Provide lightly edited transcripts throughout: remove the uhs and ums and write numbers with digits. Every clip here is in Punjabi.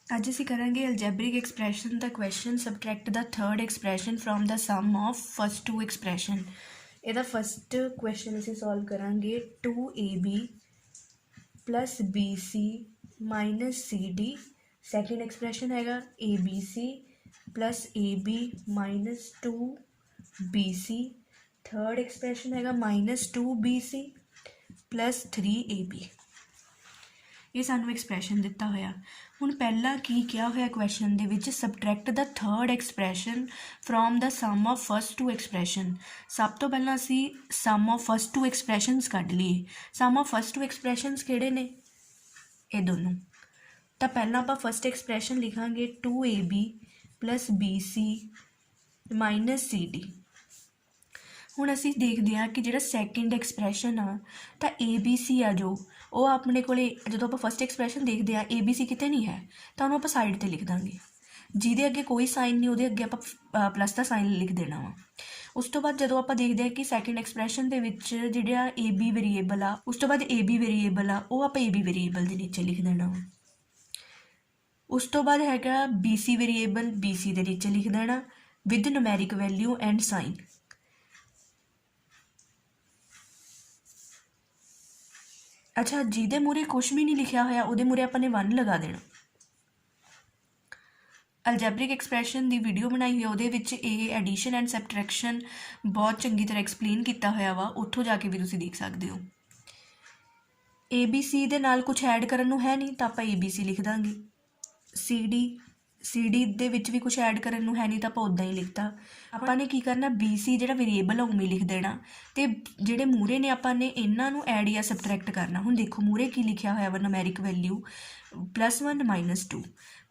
ਅੱਜ ਅਸੀਂ ਕਰਾਂਗੇ ਅਲਜੈਬਰਿਕ ਐਕਸਪ੍ਰੈਸ਼ਨ ਦਾ question subtract the third expression from the sum of first two expression. ਇਹਦਾ ਫਸਟ ਕੁਐਸਚਨ ਅਸੀਂ ਸੋਲਵ ਕਰਾਂਗੇ 2ab plus bc minus cd। Second expression ਹੈਗਾ abc plus ab minus 2bc। Third expression ਹੈਗਾ ਮਾਈਨਸ 2bc ਪਲੱਸ 3ab। ਇਹ ਸਾਨੂੰ ਐਕਸਪ੍ਰੈਸ਼ਨ ਦਿੱਤਾ ਹੋਇਆ। ਹੁਣ ਪਹਿਲਾਂ ਕੀ ਕਿਹਾ ਹੋਇਆ ਕੁਐਸਚਨ ਦੇ ਵਿੱਚ, subtract the third expression from the sum of first two expression. ਸਭ ਤੋਂ ਪਹਿਲਾਂ ਅਸੀਂ sum of first two expressions ਕੱਢ ਲਈਏ। Sum of first two expressions ਕਿਹੜੇ ਨੇ? ਇਹ ਦੋਨੋਂ। ਤਾਂ ਪਹਿਲਾਂ ਆਪਾਂ ਫਸਟ ਐਕਸਪ੍ਰੈਸ਼ਨ ਲਿਖਾਂਗੇ 2ab plus bc minus cd। ਹੁਣ ਅਸੀਂ ਦੇਖਦੇ ਹਾਂ ਕਿ ਜਿਹੜਾ ਸੈਕਿੰਡ ਐਕਸਪ੍ਰੈਸ਼ਨ ਆ ਤਾਂ ABC ਆ ਜੋ ਉਹ ਆਪਣੇ ਕੋਲੇ, ਜਦੋਂ ਆਪਾਂ ਫਸਟ ਐਕਸਪ੍ਰੈਸ਼ਨ ਦੇਖਦੇ ਹਾਂ ABC ਕਿਤੇ ਨਹੀਂ ਹੈ ਤਾਂ ਉਹਨੂੰ ਆਪਾਂ ਸਾਈਡ 'ਤੇ ਲਿਖ ਦਾਂਗੇ। ਜਿਹਦੇ ਅੱਗੇ ਕੋਈ ਸਾਈਨ ਨਹੀਂ ਉਹਦੇ ਅੱਗੇ ਆਪਾਂ ਪਲੱਸ ਦਾ ਸਾਈਨ ਲਿਖ ਦੇਣਾ ਵਾ। ਉਸ ਤੋਂ ਬਾਅਦ ਜਦੋਂ ਆਪਾਂ ਦੇਖਦੇ ਹਾਂ ਕਿ ਸੈਕਿੰਡ ਐਕਸਪ੍ਰੈਸ਼ਨ ਦੇ ਵਿੱਚ ਜਿਹੜਾ AB ਵੇਰੀਏਬਲ ਆ, ਉਸ ਤੋਂ ਬਾਅਦ AB ਵੇਰੀਏਬਲ ਆ, ਉਹ ਆਪਾਂ AB ਵੇਰੀਏਬਲ ਦੇ ਨੀਚੇ ਲਿਖ ਦੇਣਾ ਵਾ। ਉਸ ਤੋਂ ਬਾਅਦ ਹੈਗਾ BC ਵੇਰੀਏਬਲ, BC ਦੇ ਨੀਚੇ ਲਿਖ ਦੇਣਾ with numeric value and sign. ਅੱਛਾ, ਜਿਹਦੇ ਮੂਹਰੇ ਕੁਛ ਵੀ ਨਹੀਂ ਲਿਖਿਆ ਹੋਇਆ ਉਹਦੇ ਮੂਹਰੇ ਆਪਾਂ ਨੇ 1 ਲਗਾ ਦੇਣਾ। ਅਲਜੈਬਰਿਕ ਐਕਸਪ੍ਰੈਸ਼ਨ ਦੀ ਵੀਡੀਓ ਬਣਾਈ ਹੋਈ ਉਹਦੇ ਵਿੱਚ ਇਹ ਐਡੀਸ਼ਨ ਐਂਡ ਸਬਟਰੈਕਸ਼ਨ ਬਹੁਤ ਚੰਗੀ ਤਰ੍ਹਾਂ ਐਕਸਪਲੇਨ ਕੀਤਾ ਹੋਇਆ ਵਾ, ਉੱਥੋਂ ਜਾ ਕੇ ਵੀ ਤੁਸੀਂ ਦੇਖ ਸਕਦੇ ਹੋ। ABC ਦੇ ਨਾਲ ਕੁਛ ਐਡ ਕਰਨ ਨੂੰ ਹੈ ਨਹੀਂ ਤਾਂ ਆਪਾਂ ABC ਲਿਖ ਦਾਂਗੇ। CD ਦੇ ਵਿੱਚ ਵੀ ਕੁਛ ਐਡ ਕਰਨ ਨੂੰ ਹੈ ਨਹੀਂ ਤਾਂ ਆਪਾਂ ਉੱਦਾਂ ਹੀ ਲਿਖਤਾ। ਆਪਾਂ ਨੇ ਕੀ ਕਰਨਾ, BC ਜਿਹੜਾ ਵੇਰੀਏਬਲ ਆ ਉਵੇਂ ਲਿਖ ਦੇਣਾ, ਅਤੇ ਜਿਹੜੇ ਮੂਹਰੇ ਨੇ ਆਪਾਂ ਨੇ ਇਹਨਾਂ ਨੂੰ ਐਡ ਜਾਂ ਸਬਟਰੈਕਟ ਕਰਨਾ। ਹੁਣ ਦੇਖੋ ਮੂਹਰੇ ਕੀ ਲਿਖਿਆ ਹੋਇਆ ਵਾ, ਨੂਮੈਰਿਕ ਵੈਲਿਊ +1 -2।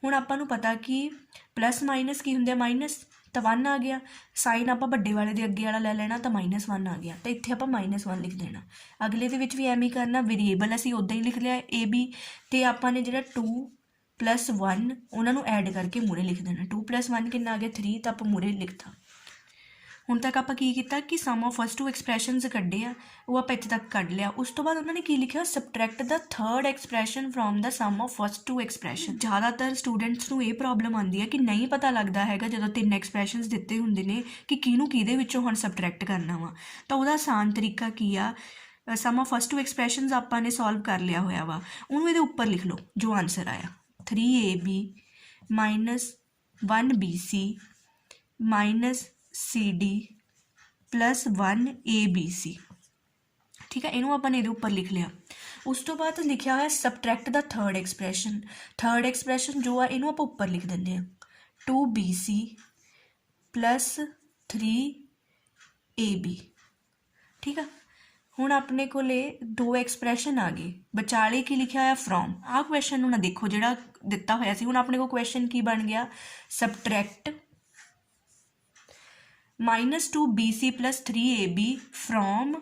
ਹੁਣ ਆਪਾਂ ਨੂੰ ਪਤਾ ਕਿ ਪਲੱਸ ਮਾਈਨਸ ਕੀ ਹੁੰਦੇ ਆ, ਮਾਈਨਸ, ਤਾਂ 1 ਆ ਗਿਆ। ਸਾਈਨ ਆਪਾਂ ਵੱਡੇ ਵਾਲੇ ਦੇ ਅੱਗੇ ਵਾਲਾ ਲੈ ਲੈਣਾ ਤਾਂ -1 ਆ ਗਿਆ, ਤਾਂ ਇੱਥੇ ਆਪਾਂ -1 ਲਿਖ ਦੇਣਾ। ਅਗਲੇ ਦੇ ਵਿੱਚ ਵੀ ਐਵੇਂ ਹੀ ਕਰਨਾ, ਵੇਰੀਏਬਲ ਅਸੀਂ ਉੱਦਾਂ ਹੀ ਲਿਖ ਲਿਆ AB, ਅਤੇ ਆਪਾਂ ਨੇ ਜਿਹੜਾ 2 + 1 ਉਹਨਾਂ ਨੂੰ ਐਡ ਕਰਕੇ ਮੂਹਰੇ ਲਿਖ ਦੇਣਾ। 2 + 1 ਕਿੰਨਾ ਆ ਗਿਆ, 3, ਤਾਂ ਆਪਾਂ ਮੂਹਰੇ ਲਿਖਤਾ। ਹੁਣ ਤੱਕ ਆਪਾਂ ਕੀ ਕੀਤਾ ਕਿ ਸਮ ਆਫ ਫਸਟ ਟੂ ਐਕਸਪ੍ਰੈਸ਼ਨਸ ਕੱਢੇ ਆ, ਉਹ ਆਪਾਂ ਇੱਥੇ ਤੱਕ ਕੱਢ ਲਿਆ। ਉਸ ਤੋਂ ਬਾਅਦ ਉਹਨਾਂ ਨੇ ਕੀ ਲਿਖਿਆ, subtract the third expression from the sum of first two expression. ਜ਼ਿਆਦਾਤਰ ਸਟੂਡੈਂਟਸ ਨੂੰ ਇਹ ਪ੍ਰੋਬਲਮ ਆਉਂਦੀ ਹੈ ਕਿ ਨਹੀਂ ਪਤਾ ਲੱਗਦਾ ਹੈਗਾ ਜਦੋਂ 3 ਐਕਸਪ੍ਰੈਸ਼ਨਸ ਦਿੱਤੇ ਹੁੰਦੇ ਨੇ ਕਿ ਕਿਹਨੂੰ ਕਿਹਦੇ ਵਿੱਚੋਂ ਹੁਣ ਸਬਟਰੈਕਟ ਕਰਨਾ ਵਾ। ਤਾਂ ਉਹਦਾ ਆਸਾਨ ਤਰੀਕਾ ਕੀ ਆ, ਸਮ ਆਫ ਫਸਟ ਟੂ ਐਕਸਪ੍ਰੈਸ਼ਨਸ ਆਪਾਂ ਨੇ ਸੋਲਵ ਕਰ ਲਿਆ ਹੋਇਆ ਵਾ, ਉਹਨੂੰ ਇਹਦੇ ਉੱਪਰ ਲਿਖ ਲਓ ਜੋ ਆਨਸਰ ਆਇਆ। 3ab - 1bc - cd + 1 abc। ਠੀਕ ਹੈ, ਇਹਨੂੰ ਆਪਾਂ ਨੇ ਇਹਦੇ ਉੱਪਰ ਲਿਖ ਲਿਆ। ਉਸ ਤੋਂ ਬਾਅਦ ਲਿਖਿਆ ਹੋਇਆ subtract the third expression. Third expression ਜੋ ਆ ਇਹਨੂੰ ਆਪਾਂ ਉੱਪਰ ਲਿਖ ਦਿੰਦੇ ਹਾਂ, 2bc + 3ab। ਠੀਕ ਆ, ਹੁਣ ਆਪਣੇ ਕੋਲੇ 2 ਐਕਸਪ੍ਰੈਸ਼ਨ ਆ ਗਏ। ਵਿਚਾਲੇ ਕੀ ਲਿਖਿਆ ਹੋਇਆ, ਫਰੋਮ। ਆਹ ਕੁਐਸਚਨ ਨੂੰ ਨਾ ਦੇਖੋ ਜਿਹੜਾ ਦਿੱਤਾ ਹੋਇਆ ਸੀ। ਹੁਣ ਆਪਣੇ ਕੋਲ ਕੁਐਸਚਨ ਕੀ ਬਣ ਗਿਆ, subtract -2bc + 3ab from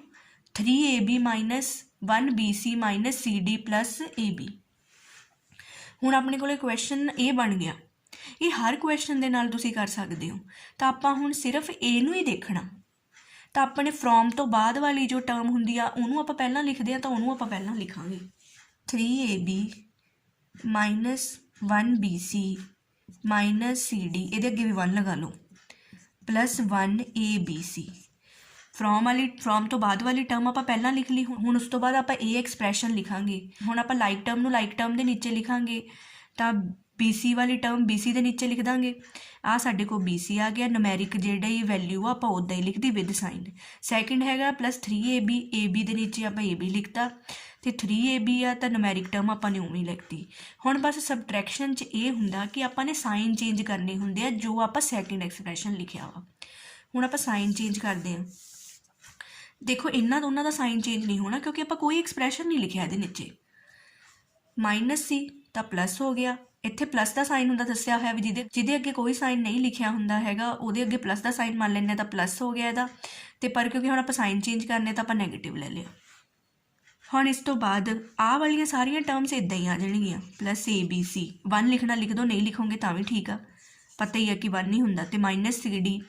3ab - 1bc - cd + ab। ਹੁਣ ਆਪਣੇ ਕੋਲੇ ਕੁਐਸਚਨ ਇਹ ਬਣ ਗਿਆ। ਇਹ ਹਰ ਕੁਐਸਚਨ ਦੇ ਨਾਲ ਤੁਸੀਂ ਕਰ ਸਕਦੇ ਹੋ। ਤਾਂ ਆਪਾਂ ਹੁਣ ਸਿਰਫ ਇਹਨੂੰ ਹੀ ਦੇਖਣਾ। ਤਾਂ ਆਪਣੇ ਫਰੋਮ ਤੋਂ ਬਾਅਦ ਵਾਲੀ ਜੋ ਟਰਮ ਹੁੰਦੀ ਆ ਉਹਨੂੰ ਆਪਾਂ ਪਹਿਲਾਂ ਲਿਖਦੇ ਹਾਂ, ਤਾਂ ਉਹਨੂੰ ਆਪਾਂ ਪਹਿਲਾਂ ਲਿਖਾਂਗੇ 3ab - 1bc - cd, ਇਹਦੇ ਅੱਗੇ ਵੀ 1 ਲਗਾ ਲਓ, + 1 abc। ਫਰੋਮ ਤੋਂ ਬਾਅਦ ਵਾਲੀ ਟਰਮ ਆਪਾਂ ਪਹਿਲਾਂ ਲਿਖ ਲਈ। ਹੁਣ ਉਸ ਤੋਂ ਬਾਅਦ ਆਪਾਂ ਇਹ ਐਕਸਪ੍ਰੈਸ਼ਨ ਲਿਖਾਂਗੇ। ਹੁਣ ਆਪਾਂ ਲਾਈਕ ਟਰਮ ਨੂੰ ਲਾਈਕ ਟਰਮ ਦੇ ਨੀਚੇ ਲਿਖਾਂਗੇ, ਤਾਂ BC ਵਾਲੀ ਟਰਮ BC ਦੇ ਨੀਚੇ ਲਿਖ ਦਾਂਗੇ। ਆਹ ਸਾਡੇ ਕੋਲ BC ਆ ਗਿਆ। ਨੂਮੈਰਿਕ ਜਿਹੜੀ ਵੈਲਿਊ ਆ ਆਪਾਂ ਉੱਦਾਂ ਹੀ ਲਿਖਦੀ ਵਿਦ ਸਾਈਨ। ਸੈਕਿੰਡ ਹੈਗਾ +3ab, AB ਦੇ ਨੀਚੇ ਆਪਾਂ AB ਲਿਖਤਾ, ਅਤੇ 3ab ਆ ਤਾਂ ਨੂਮੈਰਿਕ ਟਰਮ ਆਪਾਂ ਨੇ ਉਵੇਂ ਹੀ ਲਿਖਤੀ। ਹੁਣ ਬਸ ਸਬਟਰੈਕਸ਼ਨ 'ਚ ਇਹ ਹੁੰਦਾ ਕਿ ਆਪਾਂ ਨੇ ਸਾਈਨ ਚੇਂਜ ਕਰਨੇ ਹੁੰਦੇ ਆ ਜੋ ਆਪਾਂ ਸੈਕਿੰਡ ਐਕਸਪ੍ਰੈਸ਼ਨ ਲਿਖਿਆ ਵਾ। ਹੁਣ ਆਪਾਂ ਸਾਈਨ ਚੇਂਜ ਕਰਦੇ ਹਾਂ। ਦੇਖੋ ਇਹਨਾਂ ਦੋਨਾਂ ਦਾ ਸਾਈਨ ਚੇਂਜ ਨਹੀਂ ਹੋਣਾ ਕਿਉਂਕਿ ਆਪਾਂ ਕੋਈ ਐਕਸਪ੍ਰੈਸ਼ਨ ਨਹੀਂ ਲਿਖਿਆ ਇਹਦੇ ਨੀਚੇ। ਮਾਈਨਸ ਸੀ ਤਾਂ ਪਲੱਸ ਹੋ ਗਿਆ। ਇੱਥੇ ਪਲੱਸ ਦਾ ਸਾਈਨ ਹੁੰਦਾ ਦੱਸਿਆ ਹੋਇਆ ਵੀ ਜਿਹਦੇ ਅੱਗੇ ਕੋਈ ਸਾਈਨ ਨਹੀਂ ਲਿਖਿਆ ਹੁੰਦਾ ਹੈਗਾ ਉਹਦੇ ਅੱਗੇ ਪਲੱਸ ਦਾ ਸਾਈਨ ਮੰਨ ਲੈਂਦੇ ਤਾਂ ਪਲੱਸ ਹੋ ਗਿਆ ਇਹਦਾ। ਅਤੇ ਪਰ ਕਿਉਂਕਿ ਹੁਣ ਆਪਾਂ ਸਾਈਨ ਚੇਂਜ ਕਰਨੇ ਤਾਂ ਆਪਾਂ ਨੈਗੇਟਿਵ ਲੈ ਲਿਆ। ਹੁਣ ਇਸ ਤੋਂ ਬਾਅਦ ਆਹ ਵਾਲੀਆਂ ਸਾਰੀਆਂ ਟਰਮਸ ਇੱਦਾਂ ਹੀ ਆ ਜਾਣਗੀਆਂ, +abc। 1 ਲਿਖਣਾ ਲਿਖ ਦਿਓ, ਨਹੀਂ ਲਿਖੋਗੇ ਤਾਂ ਵੀ ਠੀਕ ਆ, ਪਤਾ ਹੀ ਆ ਕਿ 1 ਨਹੀਂ ਹੁੰਦਾ, ਅਤੇ -cd।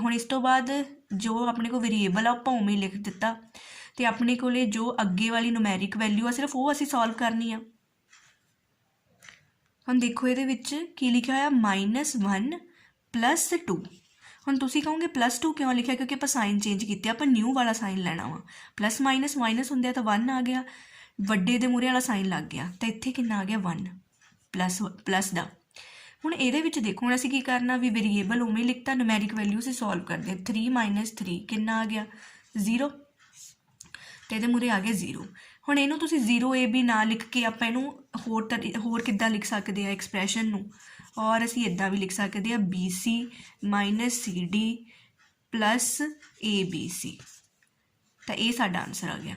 ਹੁਣ ਇਸ ਤੋਂ ਬਾਅਦ ਜੋ ਆਪਣੇ ਕੋਲ ਵੇਰੀਏਬਲ ਆ ਆਪਾਂ ਉਵੇਂ ਲਿਖ ਦਿੱਤਾ, ਅਤੇ ਆਪਣੇ ਕੋਲੇ ਜੋ ਅੱਗੇ ਵਾਲੀ ਨੂਮੈਰਿਕ ਵੈਲਿਊ ਆ ਸਿਰਫ ਉਹ ਅਸੀਂ ਸੋਲਵ ਕਰਨੀ ਆ। ਹੁਣ ਦੇਖੋ ਇਹਦੇ ਵਿੱਚ ਕੀ ਲਿਖਿਆ ਹੋਇਆ -1 + 2। ਹੁਣ ਤੁਸੀਂ ਕਹੋਗੇ +2 ਕਿਉਂ ਲਿਖਿਆ, ਕਿਉਂਕਿ ਆਪਾਂ ਸਾਈਨ ਚੇਂਜ ਕੀਤੇ, ਆਪਾਂ ਨਿਊ ਵਾਲਾ ਸਾਈਨ ਲੈਣਾ ਵਾ। ਪਲੱਸ ਮਾਈਨਸ ਮਾਈਨਸ ਹੁੰਦੇ ਆ ਤਾਂ 1 ਆ ਗਿਆ, ਵੱਡੇ ਦੇ ਮੂਹਰੇ ਵਾਲਾ ਸਾਈਨ ਲੱਗ ਗਿਆ ਤਾਂ ਇੱਥੇ ਕਿੰਨਾ ਆ ਗਿਆ 1 ਪਲੱਸ ਦਾ। ਹੁਣ ਇਹਦੇ ਵਿੱਚ ਦੇਖੋ ਹੁਣ ਅਸੀਂ ਕੀ ਕਰਨਾ ਵੀ ਵੇਰੀਏਬਲ ਉਵੇਂ ਲਿਖਤਾ, ਨੂਮੈਰਿਕ ਵੈਲਿਊ ਅਸੀਂ ਸੋਲਵ ਕਰਦੇ ਹਾਂ। 3 - 3 ਕਿੰਨਾ ਆ ਗਿਆ 0, ਅਤੇ ਇਹਦੇ ਮੂਹਰੇ ਆ ਗਿਆ 0। ਹੁਣ ਇਹਨੂੰ ਤੁਸੀਂ 0AB ਨਾ ਲਿਖ ਕੇ ਆਪਾਂ ਇਹਨੂੰ ਹੋਰ ਕਿੱਦਾਂ ਲਿਖ ਸਕਦੇ ਆ ਐਕਸਪ੍ਰੈਸ਼ਨ ਨੂੰ, ਔਰ ਅਸੀਂ ਇੱਦਾਂ ਵੀ ਲਿਖ ਸਕਦੇ ਹਾਂ BC - CD + ABC। ਤਾਂ ਇਹ ਸਾਡਾ ਆਨਸਰ ਆ ਗਿਆ।